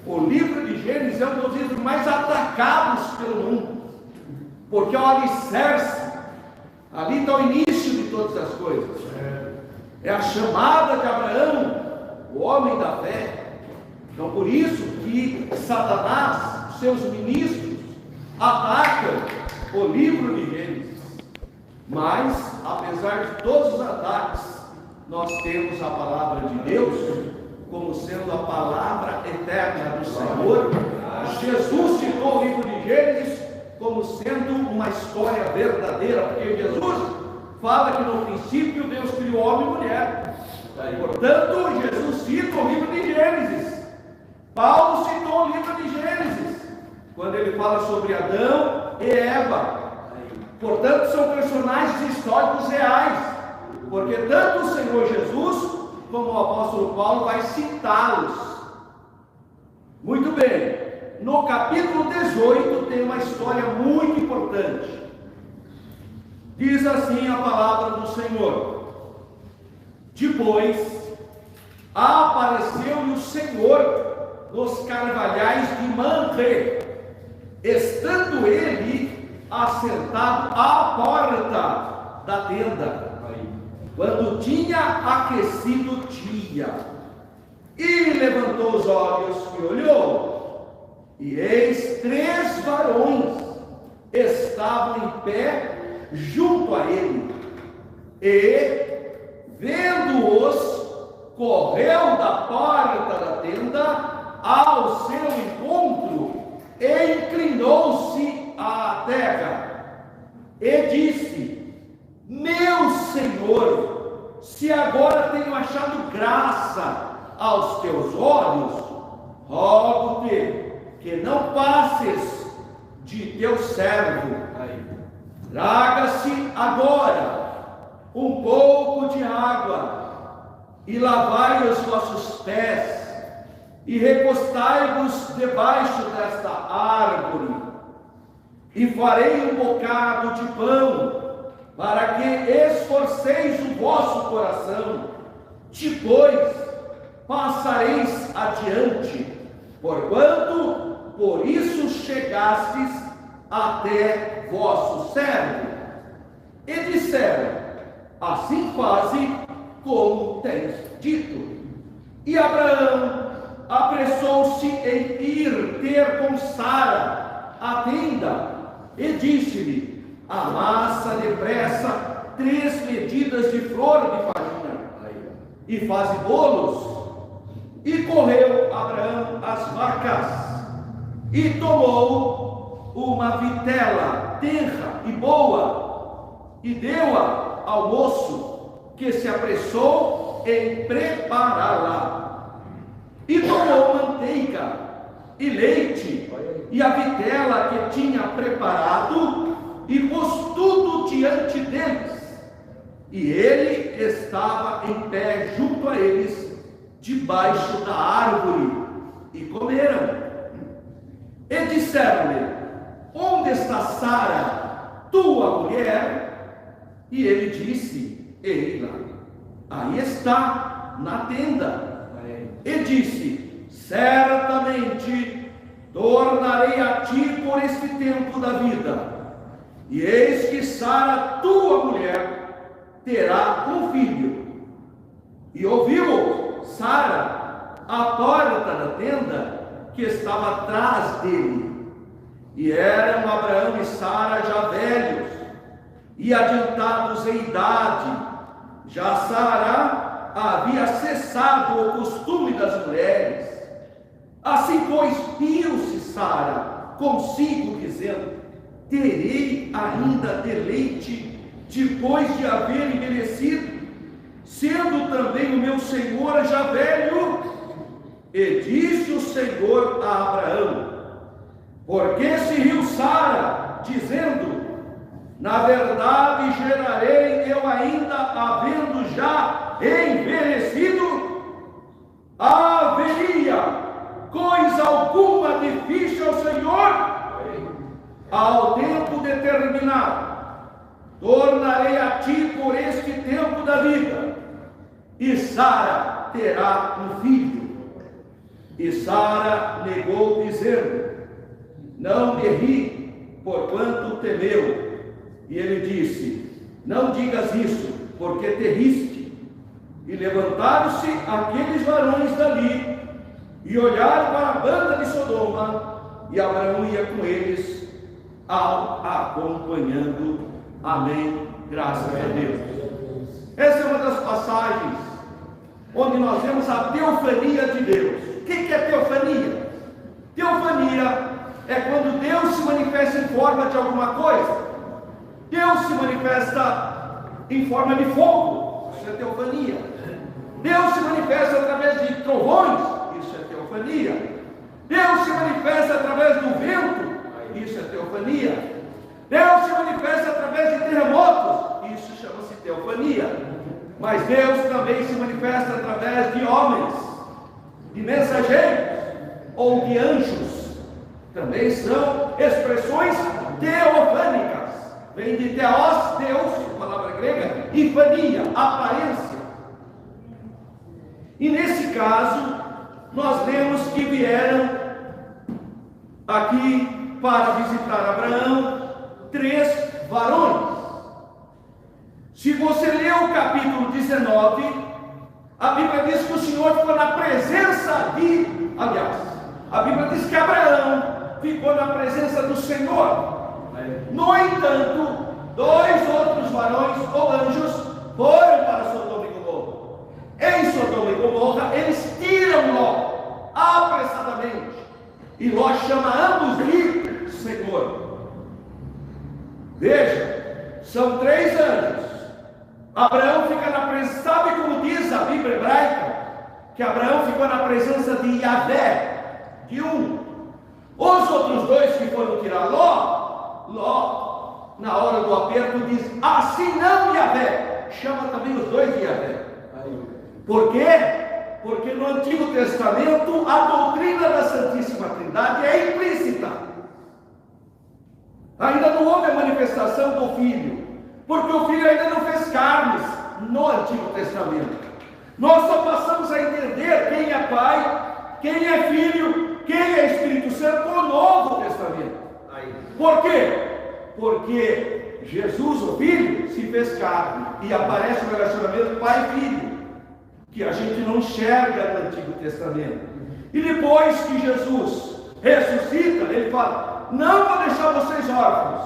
O livro de Gênesis é um dos livros mais atacados pelo mundo, porque é o alicerce, ali está o início de todas as coisas, é a chamada de Abraão, o homem da fé. Então por isso que Satanás, seus ministros, atacam o livro de Gênesis. Mas, apesar de todos os ataques, nós temos a palavra de Deus como sendo a palavra eterna do Senhor. Jesus citou o livro de Gênesis como sendo uma história verdadeira, porque Jesus fala que no princípio Deus criou homem e mulher. Portanto, Jesus cita o livro de Gênesis. Paulo citou o livro de Gênesis quando ele fala sobre Adão e Eva. Portanto, são personagens históricos reais, porque tanto o Senhor Jesus como o apóstolo Paulo vai citá-los. Muito bem, no capítulo 18 tem uma história muito importante. Diz assim a palavra do Senhor: depois apareceu-lhe o Senhor nos carvalhais de Mamre, estando ele assentado à porta da tenda, quando tinha aquecido o dia, e levantou os olhos e olhou, e eis 3 varões estavam em pé junto a ele, e vendo-os, correu da porta da tenda ao seu encontro, e inclinou-se à terra, e disse: meu Senhor, se agora tenho achado graça aos teus olhos, rogo-te que não passes de teu servo. Traga-se agora um pouco de água, e lavai os vossos pés, e recostai-vos debaixo desta árvore, e farei um bocado de pão, para que esforceis o vosso coração, depois passareis adiante, porquanto por isso chegastes até vosso servo. E disseram: assim faze como tens dito. E Abraão apressou-se em ir ter com Sara a tenda, e disse-lhe: amassa depressa 3 medidas de flor de farinha, e faze bolos. E correu Abraão às vacas, e tomou uma vitela tenra e boa, e deu-a ao moço, que se apressou em prepará-la. E tomou manteiga e leite, e a vitela que tinha preparado, e pôs tudo diante deles. E ele estava em pé junto a eles, debaixo da árvore, e comeram. E disseram-lhe: onde está Sara, tua mulher? E ele disse: eila, aí está, na tenda. E disse: certamente tornarei a ti por este tempo da vida, e eis que Sara, tua mulher, terá um filho. E ouviu Sara a porta da tenda que estava atrás dele. E eram Abraão e Sara já velhos e adiantados em idade. Já Sara havia cessado o costume das mulheres. Assim, pois, riu-se Sara consigo, dizendo: terei ainda deleite depois de haver envelhecido, sendo também o meu senhor já velho? E disse o Senhor a Abraão: por que se riu Sara, dizendo: na verdade gerarei eu ainda, havendo já envelhecido? Haveria coisa alguma difícil ao Senhor? Ao tempo determinado tornarei a ti por este tempo da vida, e Sara terá um filho. E Sara negou, dizendo: não me ri, porquanto temeu. E ele disse: não digas isso, porque te riste. E levantaram-se aqueles varões dali, e olharam para a banda de Sodoma, e Abraão ia com eles, acompanhando. Amém. Graças a Deus. Essa é uma das passagens onde nós vemos a teofania de Deus. O que é teofania? Teofania é quando Deus se manifesta em forma de alguma coisa. Deus se manifesta em forma de fogo, isso é teofania. Deus se manifesta através de trovões, isso é teofania. Deus se manifesta através do vento, isso é teofania. Deus se manifesta através de terremotos, isso chama-se teofania. Mas Deus também se manifesta através de homens, de mensageiros ou de anjos. Também são expressões teofânicas. Vem de teos, Deus, palavra grega, e fania, aparência. E nesse caso, nós lemos que vieram aqui para visitar Abraão 3 varões. Se você ler o capítulo 19, a Bíblia diz que o Senhor ficou na presença a Bíblia diz que Abraão ficou na presença do Senhor. No entanto, 2 outros varões ou anjos foram para Sodoma e Gomorra. Em Sodoma e Gomorra, eles tiram Ló apressadamente, e Ló chama ambos de Senhor. Veja, são 3 anjos. Abraão fica na presença, sabe como diz a Bíblia hebraica? Que Abraão ficou na presença de Yahvé, de um. Os outros 2 que foram tirar Ló, na hora do aperto, diz: assim não, Yahvé. Chama também os 2 de Yahvé. Por quê? Porque no Antigo Testamento a doutrina da Santíssima Trindade é implícita. Ainda não houve a manifestação do Filho, porque o Filho ainda não fez carnes no Antigo Testamento. Nós só passamos a entender quem é Pai, quem é Filho, quem é Espírito Santo no Novo Testamento. Por quê? Porque Jesus, o Filho, se fez carne e aparece no relacionamento Pai e Filho, que a gente não enxerga no Antigo Testamento. E depois que Jesus ressuscita, ele fala: não vou deixar vocês órfãos,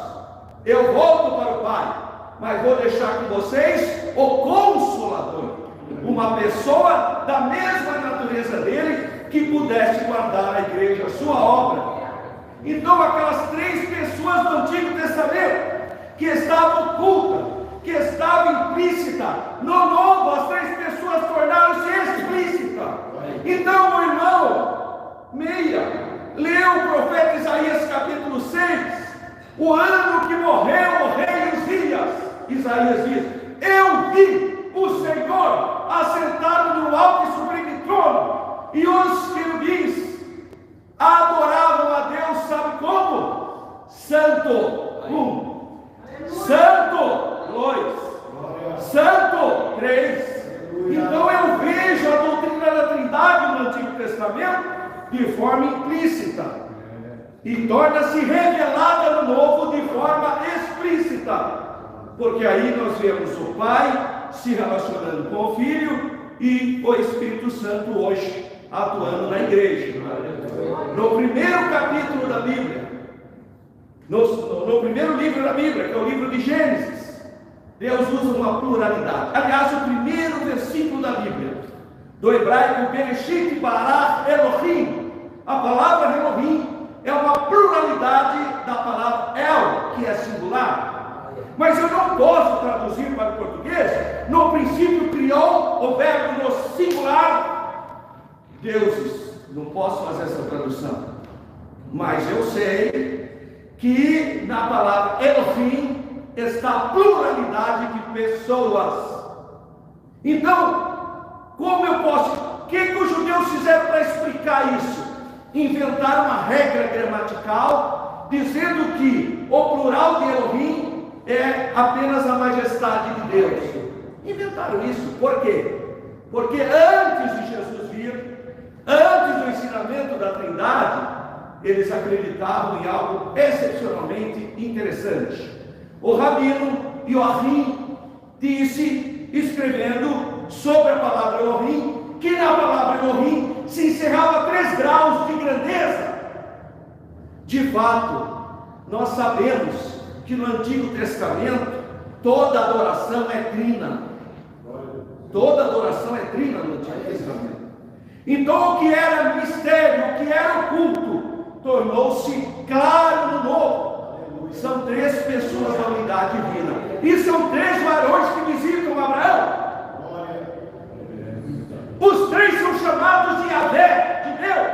eu volto para o Pai, mas vou deixar com vocês o Consolador, uma pessoa da mesma natureza dele, que pudesse guardar a igreja, a sua obra. Então aquelas 3 pessoas do Antigo Testamento, que estavam ocultas, que estava implícita, no Novo as 3 pessoas tornaram-se explícitas. Então, meu irmão, leu o profeta Isaías capítulo 6, o ano que morreu o rei Uzias. Isaías diz: eu vi o Senhor assentado no alto e sublime trono, e os querubins adoravam a Deus, sabe como? Santo, Santo, 2, Santo, 3. Então eu vejo a doutrina da Trindade no Antigo Testamento de forma implícita, e torna-se revelada no Novo de forma explícita, porque aí nós vemos o Pai se relacionando com o Filho e o Espírito Santo hoje atuando na igreja. No primeiro capítulo da Bíblia, no primeiro livro da Bíblia, que é o livro de Gênesis, Deus usa uma pluralidade. Aliás, o primeiro versículo da Bíblia, do hebraico Bereshit bara Elohim, a palavra Elohim é uma pluralidade da palavra El, que é singular. Mas eu não posso traduzir para o português: no princípio criou, o verbo no singular, deuses. Não posso fazer essa tradução, mas eu sei que na palavra Elohim está a pluralidade de pessoas. Então, como eu posso? O que os judeus fizeram para explicar isso? Inventaram uma regra gramatical dizendo que o plural de Elohim é apenas a majestade de Deus. Inventaram isso. Por quê? Porque antes de Jesus vir, Antes do ensinamento da Trindade, eles acreditavam em algo excepcionalmente interessante. O rabino Yoachim disse, escrevendo sobre a palavra Elohim, que na palavra Elohim se encerrava 3 graus de grandeza. De fato, nós sabemos que no Antigo Testamento toda adoração é trina. Toda adoração é trina no Antigo Testamento. Então o que era mistério, o que era oculto, tornou-se claro no Novo. São 3 pessoas da unidade divina. E são 3 varões que visitam Abraão. Os 3 são chamados de Yahvé, de Deus.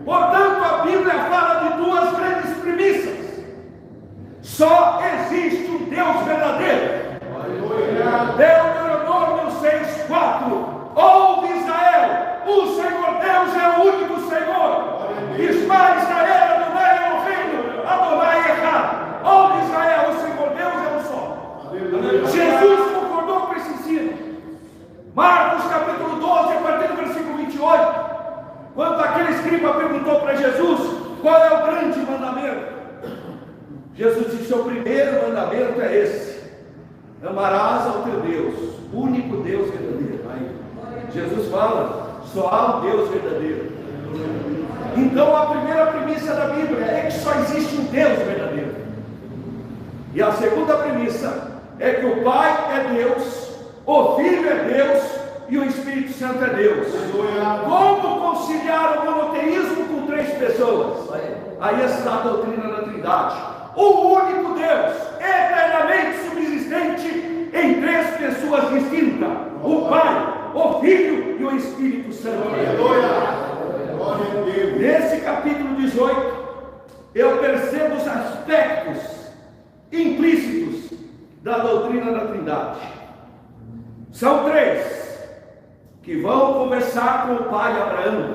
Portanto, a Bíblia fala de 2 grandes premissas. Só existe um Deus verdadeiro. Deuteronômio 6:4. Ouve Israel, o Senhor Deus é o único Senhor. Ismael, Israel, Adonai é o reino, Adonai é errado. Ouve Israel, o Senhor Deus é um só. Jesus concordou com esse ensino. Marcos capítulo 12, a partir do versículo 28. Quando aquele escriba perguntou para Jesus qual é o grande mandamento, Jesus disse: o primeiro mandamento é esse: amarás ao teu Deus, único Deus verdadeiro. Jesus fala: só há um Deus verdadeiro. Então a primeira premissa da Bíblia é que só existe um Deus verdadeiro. E a segunda premissa é que o Pai é Deus, o Filho é Deus e o Espírito Santo é Deus. Como conciliar o monoteísmo com 3 pessoas? Aí está a doutrina da Trindade. O único Deus, eternamente subsistente em 3 pessoas distintas: o Pai, o Filho e o Espírito Santo. Nesse capítulo 18, eu percebo os aspectos implícitos da doutrina da Trindade. São 3 que vão conversar com o pai Abraão.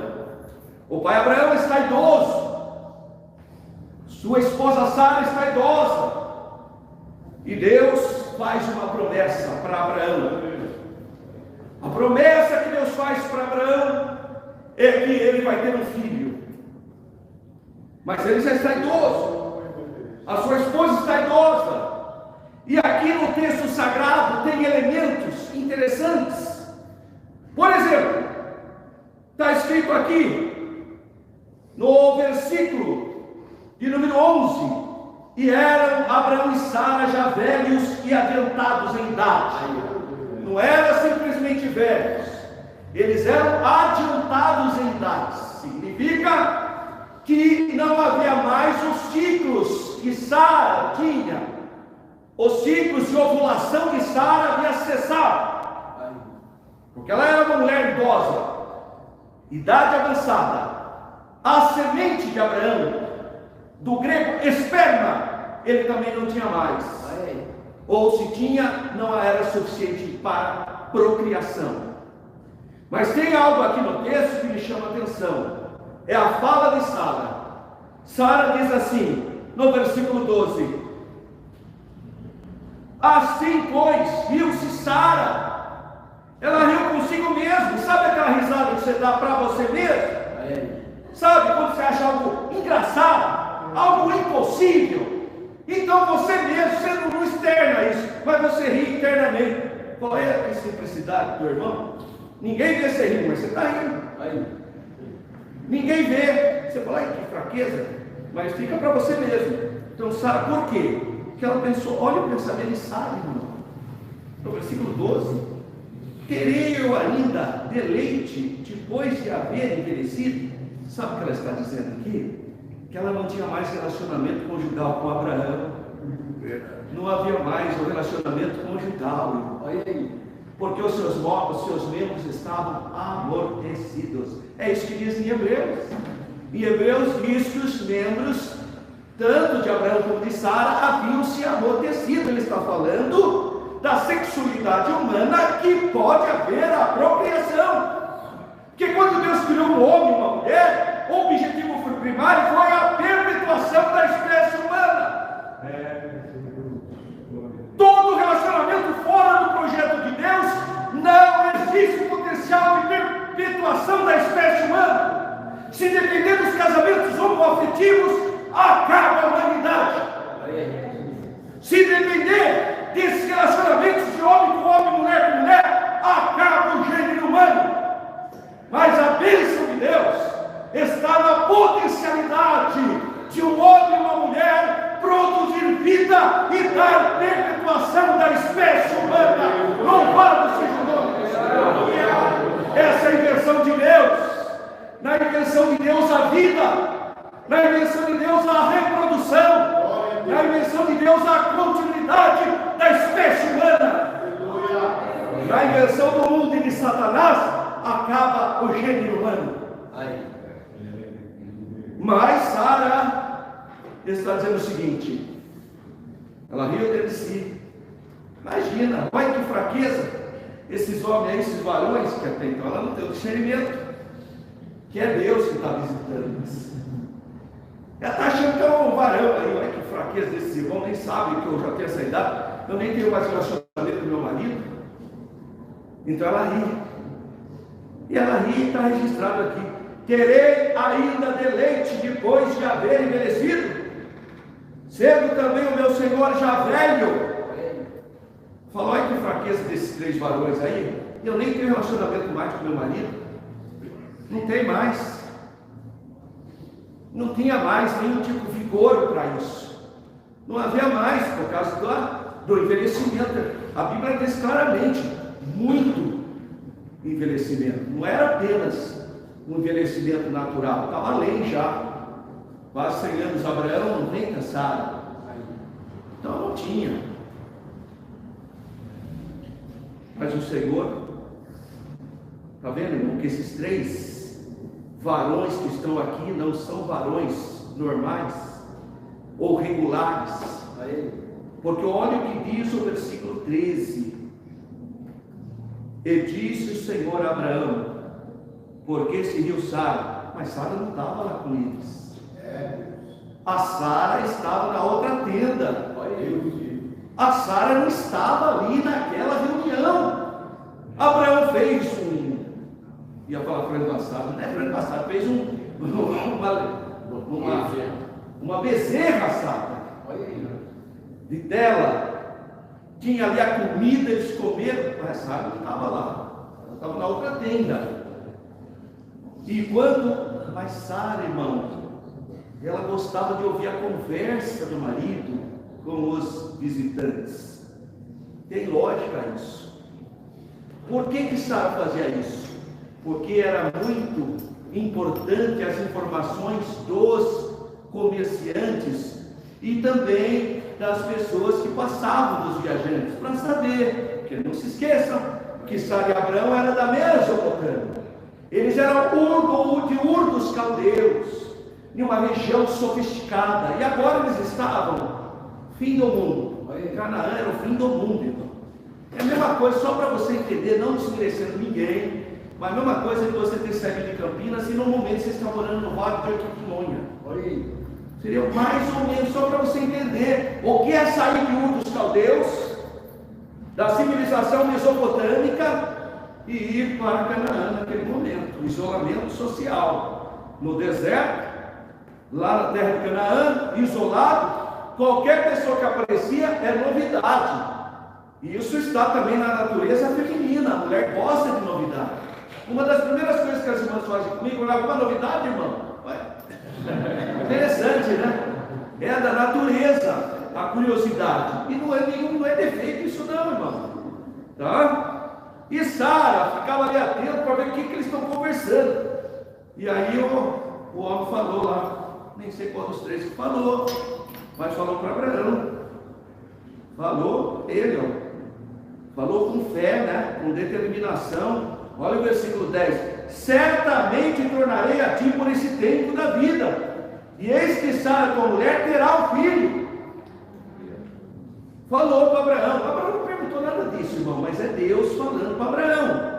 O pai Abraão está idoso, sua esposa Sara está idosa, e Deus faz uma promessa para Abraão. A promessa que Deus faz para Abraão é que ele vai ter um filho, mas ele já está idoso, a sua esposa está idosa. E aqui no texto sagrado tem elementos interessantes. Por exemplo, está escrito aqui no versículo de número 11: e eram Abraão e Sara já velhos e adiantados em idade. Não eram simplesmente velhos, eles eram adiantados em idade. Significa que não havia mais os ciclos que Sara tinha. Os ciclos de ovulação de Sara havia cessado, porque ela era uma mulher idosa, idade avançada. A semente de Abraão, do grego esperma, ele também não tinha mais, ou se tinha, não era suficiente para procriação. Mas tem algo aqui no texto que me chama a atenção, é a fala de Sara. Sara diz assim, no versículo 12: assim, pois, riu-se Sara. Ela riu consigo mesmo. Sabe aquela risada que você dá para você mesmo? Sabe quando você acha algo engraçado, algo impossível? Então você mesmo, você não externa isso, mas você ri internamente. Qual é a simplicidade do irmão? Ninguém vê você rir, mas você está rindo. Ninguém vê. Você fala: ai, que fraqueza. Mas fica para você mesmo. Então, Sara, por quê? Porque ela pensou, olha o pensamento de Sara, irmão. No versículo 12: terei eu ainda deleite depois de haver envelhecido? Sabe o que ela está dizendo aqui? Que ela não tinha mais relacionamento conjugal com Abraão. Não havia mais o relacionamento conjugal, porque os seus membros estavam amortecidos. É isso que diz em Hebreus. Em Hebreus diz que os membros, tanto de Abraão como de Sara, haviam se amortecido. Ele está falando da sexualidade humana, que pode haver a procriação. Porque quando Deus criou um homem e uma mulher, o objetivo primário foi a perpetuação da espécie humana. Todo relacionamento fora do projeto de Deus, não existe potencial de perpetuação da espécie humana. Se depender dos casamentos homoafetivos, acaba a humanidade. Se depender desses relacionamentos de homem com homem, mulher com mulher, acaba o gênero humano. Mas a bênção de Deus está na potencialidade de um homem e uma mulher produzir vida e dar perpetuação da espécie humana. Louvado seja o nome do Senhor. Essa é a invenção de Deus. Na invenção de Deus a vida, na invenção de Deus a reprodução, na invenção de Deus a continuidade da espécie humana. Na invenção do mundo e de Satanás acaba o gênero humano. Mas Sara está dizendo o seguinte, ela riu dentro de si. Imagina, olha que fraqueza, esses homens aí, esses varões, que até então ela não tem o discernimento, que é Deus que está visitando isso. Ela está achando que é um varão aí, olha que fraqueza desses irmãos, nem sabe que eu já tenho essa idade, eu nem tenho mais relacionamento com meu marido. Então ela ri. E ela ri e está registrado aqui. Terei ainda deleite depois de haver envelhecido, sendo também o meu Senhor já velho. Falou, olha que fraqueza desses três varões aí, eu nem tenho relacionamento mais com meu marido. Não tem mais. Não tinha mais nenhum tipo de vigor para isso. Não havia mais, por causa do envelhecimento. A Bíblia diz claramente, muito envelhecimento. Não era apenas um envelhecimento natural, estava além já. Quase 100 anos, Abraão não tem cansado. Então não tinha. Mas o Senhor, está vendo, irmão, que esses três varões que estão aqui não são varões normais ou regulares. Porque olha o que diz o versículo 13. E disse o Senhor a Abraão, porque se riu Sara? Mas Sara não estava lá com eles. A Sara estava na outra tenda. A Sara não estava ali naquela reunião. Abraão fez ia falar frango assado, não é frango assado, fez uma bezerra assada. E dela tinha ali a comida, eles comeram, mas Sara não estava lá, ela estava na outra tenda. Mas Sara, irmão, ela gostava de ouvir a conversa do marido com os visitantes. Tem lógica isso. Por que Sara fazia isso? Porque era muito importante as informações dos comerciantes e também das pessoas que passavam, dos viajantes, para saber, porque não se esqueçam que Sara e Abraão eram da Mesopotâmia. Eles eram de Ur dos caldeus, em uma região sofisticada, e agora eles estavam fim do mundo. Canaã era o fim do mundo, irmão. É a mesma coisa, só para você entender, não desmerecendo ninguém, mas a mesma coisa que você ter saído de Campinas e no momento você está morando no Vale de Jequitinhonha. Seria mais ou menos só para você entender o que é sair de Ur dos caldeus, da civilização mesopotâmica, e ir para Canaã naquele momento. Isolamento social. No deserto, lá na terra de Canaã, isolado, qualquer pessoa que aparecia é novidade. E isso está também na natureza feminina. A mulher gosta de novidade. Uma das primeiras coisas que as irmãs fazem comigo é alguma novidade, irmão. Interessante, né? É da natureza a curiosidade. E não é defeito isso não, irmão. Tá? E Sara ficava ali atento para ver o que eles estão conversando. E aí o homem falou lá, nem sei qual dos três que falou, mas falou para Abraão. Falou ele, ó. Falou com fé, né? Com determinação. Olha o versículo 10. Certamente tornarei a ti por esse tempo da vida. E eis que Sara, tua mulher, terá um filho. Falou para Abraão. Abraão não perguntou nada disso, irmão, mas é Deus falando para Abraão.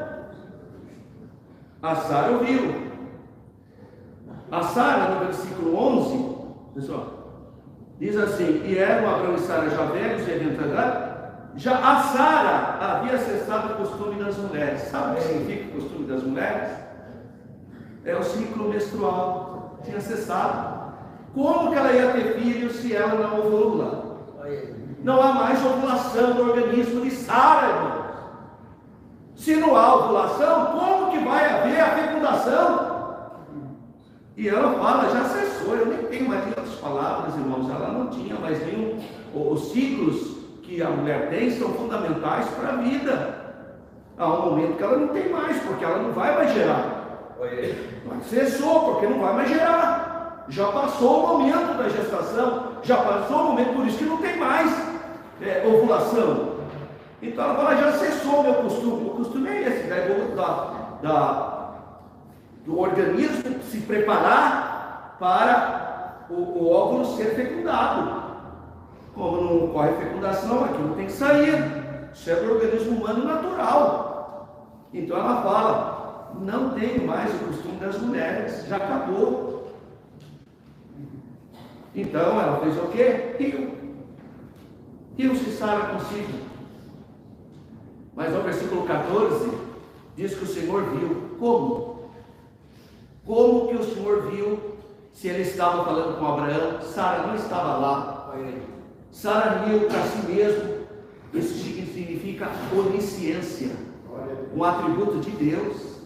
A Sara ouviu. A Sara, no versículo 11, pessoal, diz assim: e eram Abraão e Sara já velhos e aventajados. Já a Sara havia cessado o costume das mulheres. Sabe o que significa o costume das mulheres? o ciclo menstrual tinha cessado. Como que ela ia ter filhos se ela não ovula? Não há mais ovulação no organismo de Sara, irmãos. Se não há ovulação, como que vai haver a fecundação? E ela fala, já cessou, eu nem tenho mais outras palavras, irmãos, ela não tinha mais nenhum. Os ciclos que a mulher tem são fundamentais para a vida. Há um momento que ela não tem mais, porque ela não vai mais gerar. Mas cessou, porque não vai mais gerar. Já passou o momento da gestação, já passou o momento, por isso que não tem mais ovulação. Então ela fala, já cessou o meu costume. O costume é esse, do organismo se preparar para o óvulo ser fecundado. Como não ocorre fecundação, aquilo tem que sair. Isso é do organismo humano natural. Então ela fala, não tem mais o costume das mulheres, já acabou. Então ela fez o quê? Riu-se Sara consigo. Mas no versículo 14, diz que o Senhor viu. Como? Como que o Senhor viu se ele estava falando com Abraão? Sara não estava lá. Sara riu para si mesmo. Isso significa onisciência, um atributo de Deus.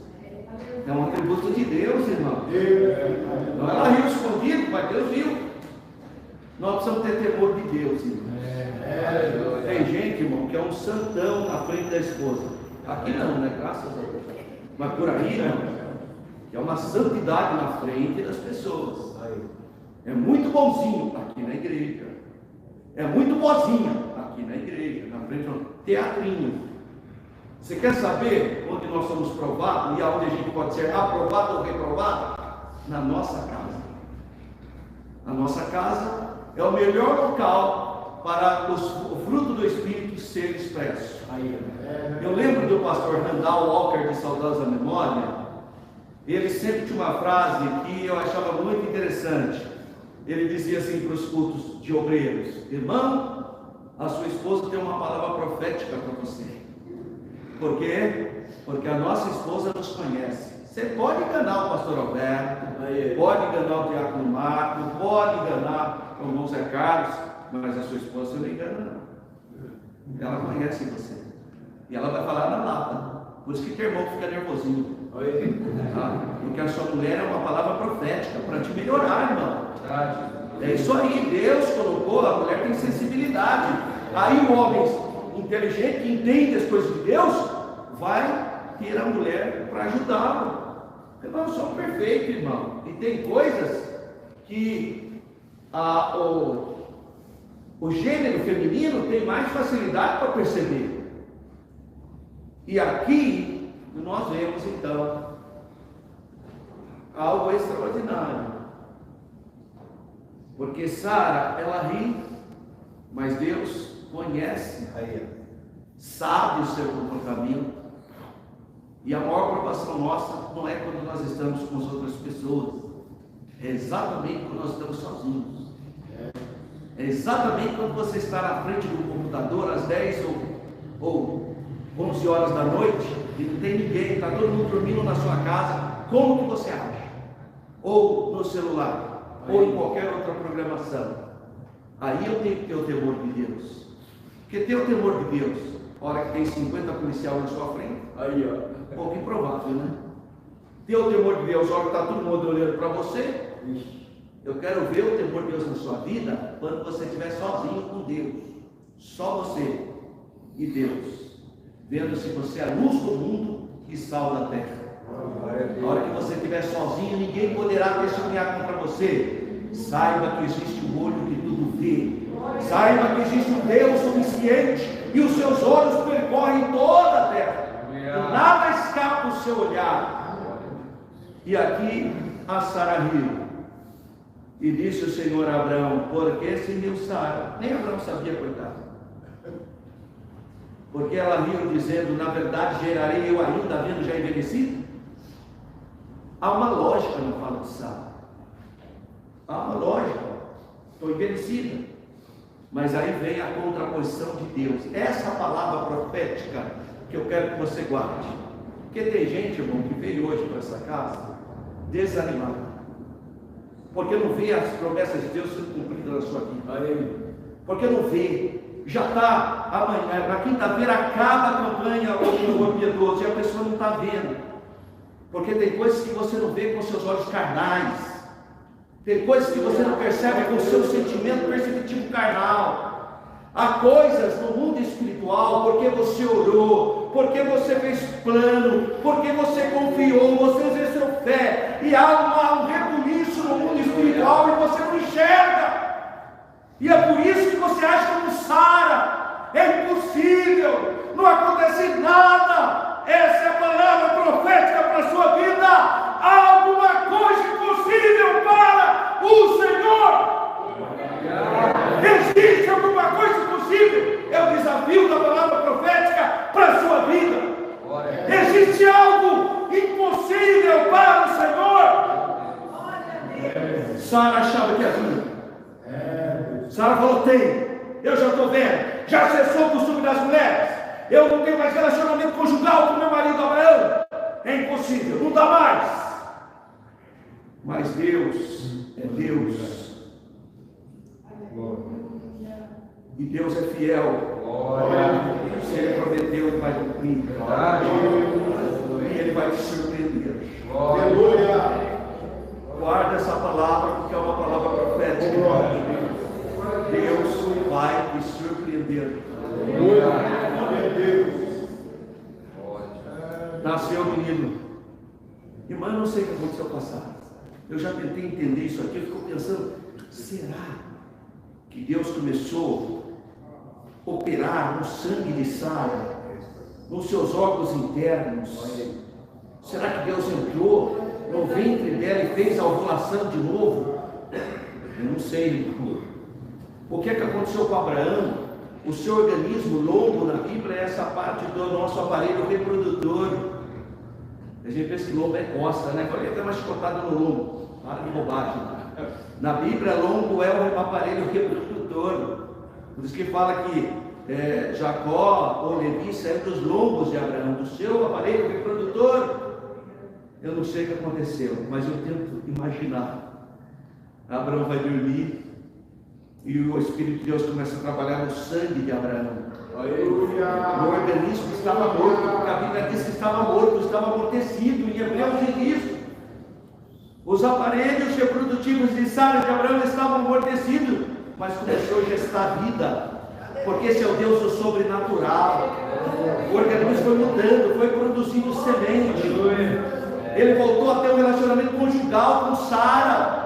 É um atributo de Deus, irmão. Não, ela riu escondido, mas Deus viu. Nós precisamos ter temor de Deus, irmão. Tem gente, irmão, que é um santão na frente da esposa. Aqui não, né? Graças a Deus. Mas por aí, não. É uma santidade na frente das pessoas. É muito bonzinho aqui na igreja. É muito bozinha aqui na igreja, na frente do teatrinho. Você quer saber onde nós somos provados e aonde a gente pode ser aprovado ou reprovado? Na nossa casa. A nossa casa é o melhor local para o fruto do Espírito ser expresso. Eu lembro do pastor Randall Walker, de saudosa memória. Ele sempre tinha uma frase que eu achava muito interessante. Ele dizia assim para os cultos de obreiros: irmão, a sua esposa tem uma palavra profética para você. Por quê? Porque a nossa esposa nos conhece. Você pode enganar o pastor Alberto, pode enganar o diácono Marco, pode enganar o irmão Zé Carlos, mas a sua esposa você não engana, não. Ela conhece você. E ela vai falar na lata. Por isso que teu irmão fica nervosinho. Porque a sua mulher é uma palavra profética para te melhorar, irmão. É isso aí, Deus colocou, a mulher tem sensibilidade. Aí o homem inteligente que entende as coisas de Deus vai ter a mulher para ajudá-lo. Porque nós somos perfeitos, irmão. E tem coisas que o gênero feminino tem mais facilidade para perceber. E aqui nós vemos então algo extraordinário. Porque Sara, ela ri, mas Deus conhece, sabe o seu comportamento. E a maior preocupação nossa não é quando nós estamos com as outras pessoas, é exatamente quando nós estamos sozinhos. É exatamente quando você está na frente do computador às 10 ou 11 horas da noite e não tem ninguém, está todo mundo dormindo na sua casa. Como que você acha? Ou no celular, ou em qualquer outra programação. Aí eu tenho que ter o temor de Deus. Porque ter o temor de Deus, a hora que tem 50 policiais na sua frente, pouco improvável, né? Ter o temor de Deus, a hora que está todo mundo olhando para você. Eu quero ver o temor de Deus na sua vida quando você estiver sozinho com Deus. Só você e Deus. Vendo se você é a luz do mundo e sal da terra. Na hora que você estiver sozinho, ninguém poderá testemunhar contra você. Saiba que existe um olho que tudo vê. Saiba que existe um Deus onisciente e os seus olhos percorrem toda a terra. E nada escapa do seu olhar. E aqui a Sara riu. E disse o Senhor a Abraão: por que se riu Sara? Nem Abraão sabia, coitado. Porque ela riu dizendo: na verdade gerarei eu ainda, havendo já envelhecido? Há uma lógica no fala de Sara. Há uma lógica. Estou envelhecida. Mas aí vem a contraposição de Deus. Essa palavra profética que eu quero que você guarde. Porque tem gente, irmão, que veio hoje para essa casa desanimado, porque não vê as promessas de Deus sendo cumpridas na sua vida, porque não vê. Já está amanhã, na quinta-feira acaba a campanha ou o piedoso, e a pessoa não está vendo, porque tem coisas que você não vê com seus olhos carnais, tem coisas que você não percebe com o seu sentimento perceptivo carnal. Há coisas no mundo espiritual, porque você orou, porque você fez plano, porque você confiou, você exerceu fé, e há um rebuliço no mundo espiritual e você não enxerga. E é por isso que você acha como Sara, é impossível, não acontece nada. Essa é a palavra profética para a sua vida. Há alguma coisa impossível para o Senhor. Existe alguma coisa impossível? É o desafio da palavra profética para a sua vida. Existe algo impossível para o Senhor? Sara achava que havia. Sara falou: tem, eu já estou vendo, já cessou o costume das mulheres, eu não tenho mais relacionamento conjugal com meu marido Abraão, é impossível, não dá mais. Mas Deus é Deus, e Deus é fiel. Se Ele prometeu, Ele vai cumprir, e Ele vai te surpreender. Guarda essa palavra, porque é uma palavra profética. Deus vai te surpreender. Nasceu o menino. Irmã, eu não sei o que aconteceu passado. Eu já tentei entender isso aqui. Eu fico pensando: será que Deus começou a operar no sangue de Sara, nos seus órgãos internos? Será que Deus entrou no ventre dela e fez a ovulação de novo? Eu não sei, irmão. O que é que aconteceu com Abraão? O seu organismo, lombo na Bíblia, é essa parte do nosso aparelho reprodutor. A gente pensa que lombo é costa, né? Falei até mais chicotado no lombo. Para de bobagem. Na Bíblia, lombo é o aparelho reprodutor. Por isso que fala que Jacó ou Levi saiu dos lombos de Abraão, do seu aparelho reprodutor. Eu não sei o que aconteceu, mas eu tento imaginar. Abraão vai dormir e o Espírito de Deus começa a trabalhar no sangue de Abraão. O organismo estava morto, porque a Bíblia diz que estava morto, estava amortecido. Em Hebreus diz isso. Os aparelhos reprodutivos de Sara e de Abraão estavam amortecidos, mas começou a gestar vida, porque esse é o Deus do sobrenatural. O organismo foi mudando, foi produzindo semente. Ele voltou a ter um relacionamento conjugal com Sara.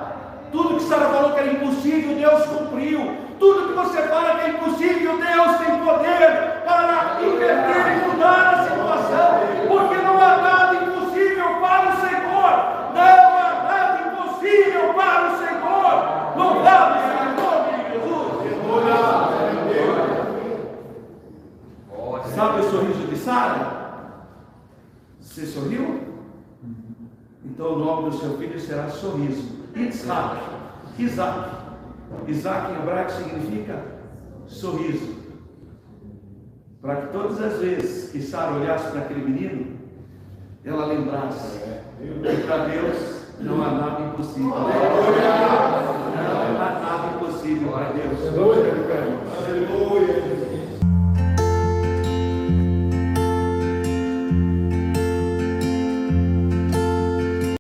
Tudo que Sara falou que era impossível, Deus cumpriu. Tudo que você fala que é impossível, Deus tem poder para inverter e mudar a situação, porque não há nada impossível para o Senhor. Não há nada impossível para o Senhor. Louvado seja o nome de Jesus. Sabe o sorriso de Sara? Você sorriu? Então o nome do seu filho será Sorriso. Isaac. Isaac em hebraico significa sorriso. Para que todas as vezes que Sara olhasse para aquele menino, ela lembrasse que para Deus não há nada impossível. Não há nada impossível para Deus. Aleluia.